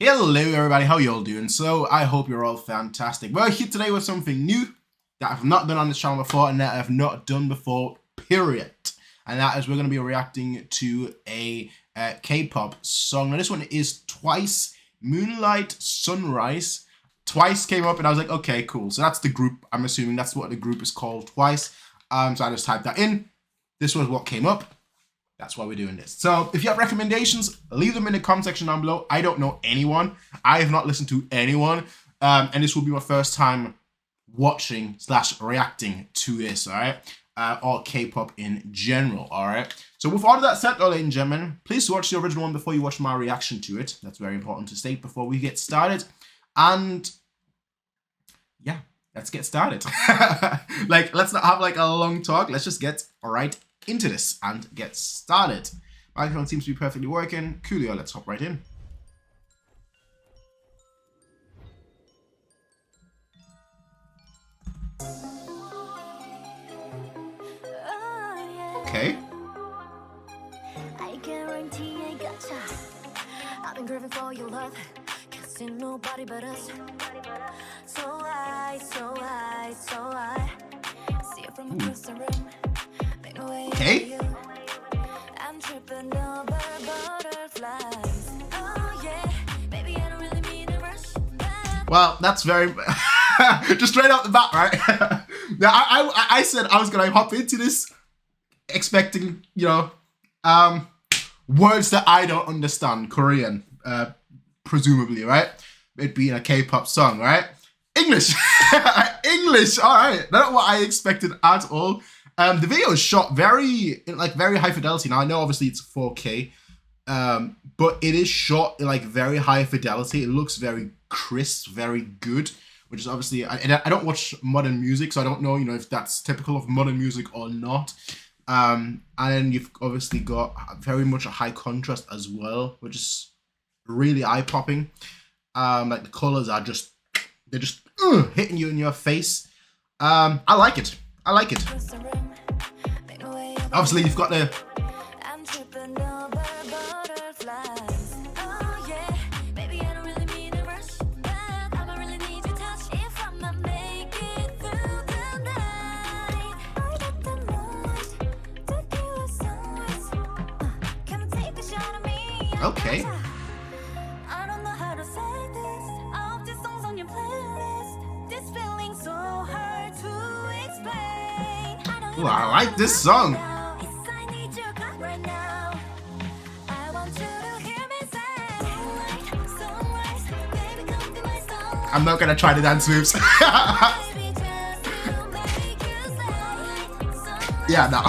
Hello everybody, how you all doing? So I hope you're all fantastic. We're here today with something new that I've not done on this channel before and that I've not done before, period. And that is we're going to be reacting to a K-pop song. Now this one is Twice, Moonlight Sunrise. Twice came up and I was like, okay, cool. So that's the group. I'm assuming that's what the group is called, Twice. So I just typed that in. This was what came up. That's why we're doing this. So if you have recommendations, leave them in the comment section down below. I don't know anyone. I have not listened to anyone. And this will be my first time watching / reacting to this, all right? Or K-pop in general, all right? So with all of that said, ladies and gentlemen, please watch the original one before you watch my reaction to it. That's very important to state before we get started. And yeah, let's get started. Let's not have a long talk. Let's just get right into this and get started. Microphone seems to be perfectly working. Coolio, let's hop right in. Okay. I guarantee I gotcha. I've been craving for your love. Can't see nobody but us. So I see it from across the room. Okay. I'm tripping over butterflies. Oh yeah, baby, I don't really mean to rush back. Well, that's very just straight out the bat, right? Now I said I was gonna hop into this expecting, words that I don't understand, Korean, presumably, right? It being a K-pop song, right? English, English. All right, not what I expected at all. The video is shot very high fidelity. Now I know obviously it's 4K, but it is shot in very high fidelity. It looks very crisp, very good, which is obviously I don't watch modern music, so I don't know if that's typical of modern music or not. And then you've obviously got very much a high contrast as well, which is really eye-popping. The colors are just hitting you in your face. I like it. I like it. Obviously, you've got the okay. I don't know how to say this. All the songs on your playlist. This feeling so hard to explain. Ooh, I like this song. I'm not gonna try the dance moves. Yeah, no.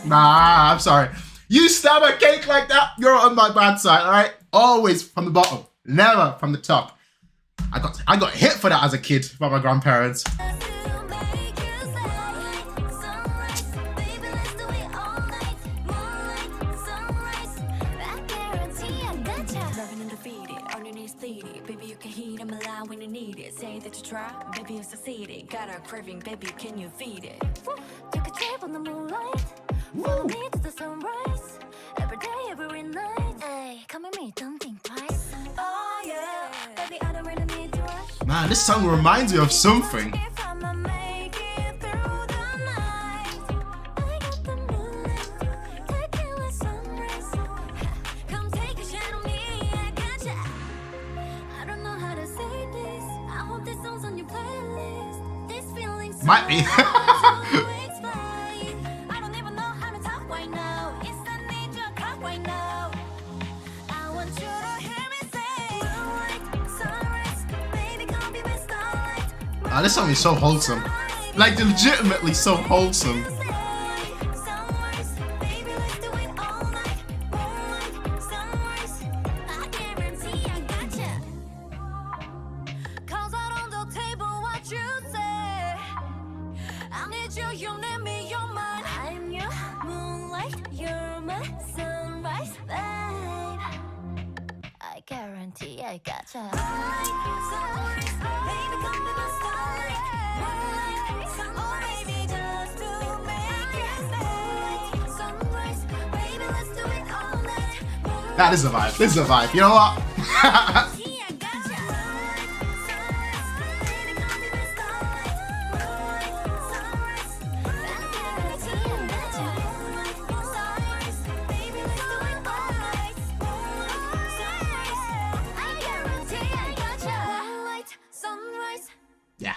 Nah, I'm sorry. You stab a cake like that, you're on my bad side, alright? Always from the bottom, never from the top. I got hit for that as a kid by my grandparents. Baby, you can heat them alive when you need it. Say that you try, baby, you succeeded. Got a craving, baby, can you feed it? Take a trip on the moonlight. Follow me to the sunrise. Every day, every night. Hey, come with me, don't think twice. Oh yeah, baby, I don't really need to rush. Man, this song reminds me of something. Might be. This song is so wholesome. Legitimately so wholesome. You name me, you're mine. I'm your moonlight, you're my sunrise, babe. I guarantee I gotcha. Sunrise, baby, come be my starlight. Sunrise, baby, just to make it stay. Sunrise, This is a vibe. This is a vibe. You know what? Yeah.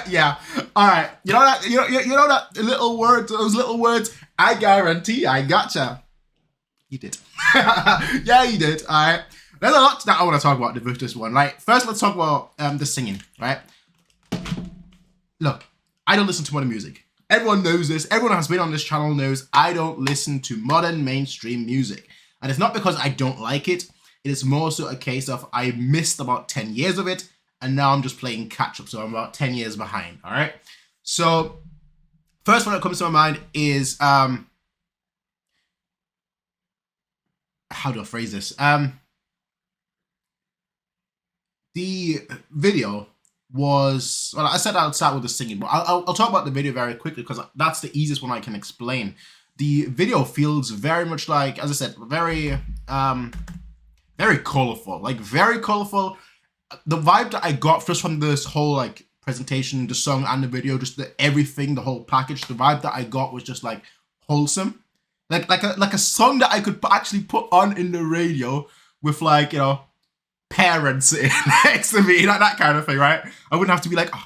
Yeah. All right. You know that. You know that little words. Those little words. I guarantee. I gotcha. You did. Yeah, you did. All right. There's a lot that I want to talk about with this one. Right. First, let's talk about the singing. Right. Look, I don't listen to modern music. Everyone knows this. Everyone has been on this channel knows I don't listen to modern mainstream music, and it's not because I don't like it. It is more so a case of I missed about 10 years of it, and now I'm just playing catch up. So I'm about 10 years behind. All right. So first one that comes to my mind is how do I phrase this? The video was, well, I said I'll start with the singing, but I'll talk about the video very quickly because that's the easiest one I can explain. The video feels very much like, as I said, very colorful, like very colorful. The vibe that I got just from this whole like presentation, the song and the video, just everything, the whole package, the vibe that I got was just like wholesome, like a song that I could actually put on in the radio with, like, you know, parents sitting next to me, like that kind of thing, right? I wouldn't have to be like, oh,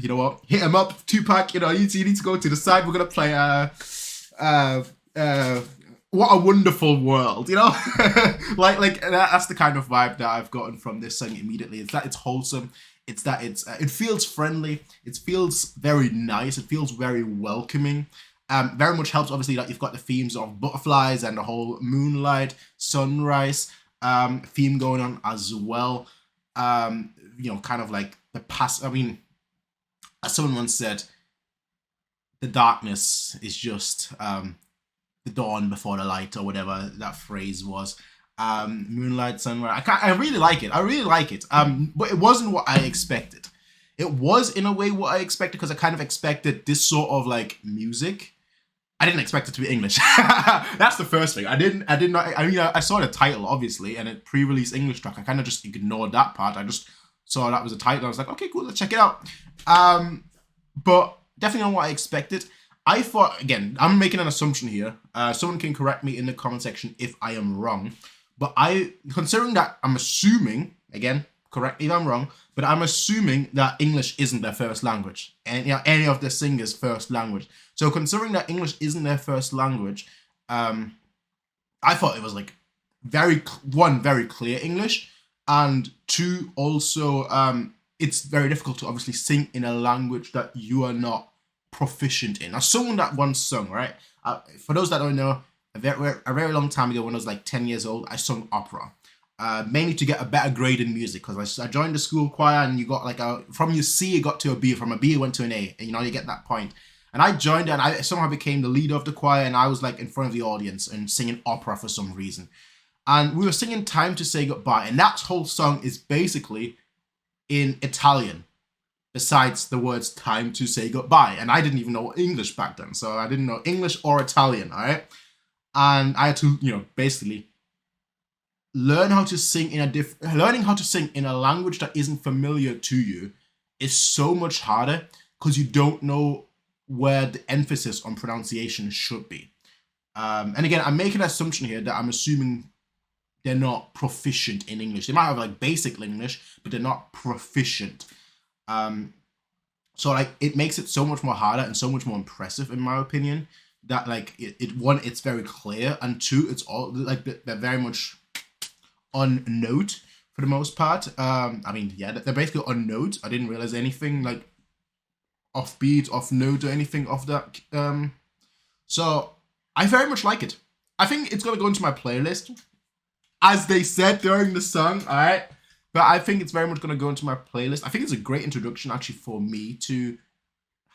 you know what, hit him up, Tupac, you know, you need to go to the side. We're gonna play What a Wonderful World, you know? like that's the kind of vibe that I've gotten from this song immediately. It's that it's wholesome. It's that it feels friendly. It feels very nice. It feels very welcoming. Very much helps, obviously, that you've got the themes of butterflies and the whole Moonlight Sunrise theme going on as well. You know, kind of like the past. I mean, as someone once said, the darkness is just the dawn before the light, or whatever that phrase was. Moonlight Sunrise. I really like it. I really like it. But it wasn't what I expected. It was in a way what I expected, because I kind of expected this sort of like music. I didn't expect it to be English. That's the first thing. I did not. I mean, I saw the title obviously, and it pre-released English track. I kind of just ignored that part. I just saw that was a title. I was like, okay, cool, let's check it out. But definitely not what I expected. I thought, again, I'm making an assumption here. Someone can correct me in the comment section if I am wrong. But considering that, I'm assuming, again, correct me if I'm wrong, but I'm assuming that English isn't their first language, and, you know, any of the singers' first language. So considering that English isn't their first language, I thought it was like very clear English, and two, also, it's very difficult to obviously sing in a language that you are not proficient in. As someone that once sung, right? For those that don't know, a very long time ago, when I was like 10 years old, I sung opera. Mainly to get a better grade in music, because I joined the school choir, and you got like from your C it got to a B, from a B it went to an A, and you know, you get that point. And I joined, and I somehow became the leader of the choir, and I was like in front of the audience and singing opera for some reason. And we were singing Time to Say Goodbye, and that whole song is basically in Italian, besides the words time to say goodbye. And I didn't even know English back then, so I didn't know English or Italian, all right? And I had to, you know, basically learn how to sing learning how to sing in a language that isn't familiar to you is so much harder, because you don't know where the emphasis on pronunciation should be. And again, I'm making an assumption here that I'm assuming they're not proficient in English. They might have like basic English, but they're not proficient. So like it makes it so much more harder and so much more impressive, in my opinion, that like one, it's very clear, and two, it's all like they're very much on note for the most part. I mean, yeah, they're basically on note. I didn't realize anything like off beat, off note, or anything of that. So I very much like it. I think it's gonna go into my playlist, as they said during the song. All right. But I think it's very much going to go into my playlist. I think it's a great introduction, actually, for me to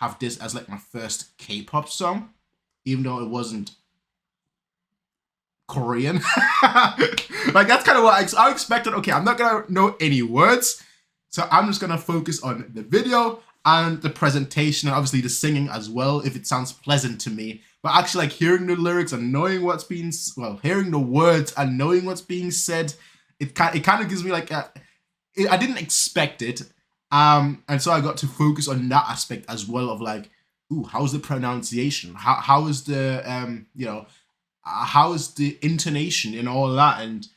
have this as like my first K-pop song, even though it wasn't Korean. Like, that's kind of what I expected. Okay, I'm not going to know any words, so I'm just going to focus on the video and the presentation and obviously the singing as well, if it sounds pleasant to me. But actually like hearing the lyrics and knowing what's being, well, hearing the words and knowing what's being said, it kind of gives me like I didn't expect it. And so I got to focus on that aspect as well of like, ooh, how's the pronunciation? How is the how is the intonation and all that? And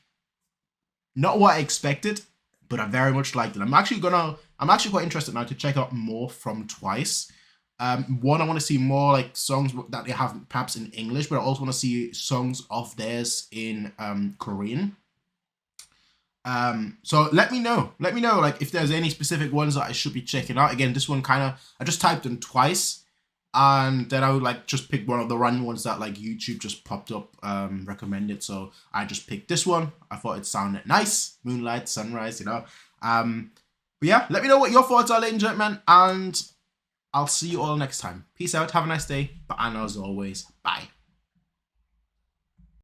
not what I expected, but I very much liked it. I'm actually quite interested now to check out more from Twice. One, I want to see more like songs that they have perhaps in English, but I also want to see songs of theirs in Korean. So let me know like if there's any specific ones that I should be checking out. Again, this one I just typed in Twice, and then I would like just pick one of the random ones that like YouTube just popped up recommended. So I just picked this one. I thought it sounded nice, Moonlight Sunrise, you know. But yeah, let me know what your thoughts are, ladies and gentlemen, and I'll see you all next time. Peace out, have a nice day, and as always, bye.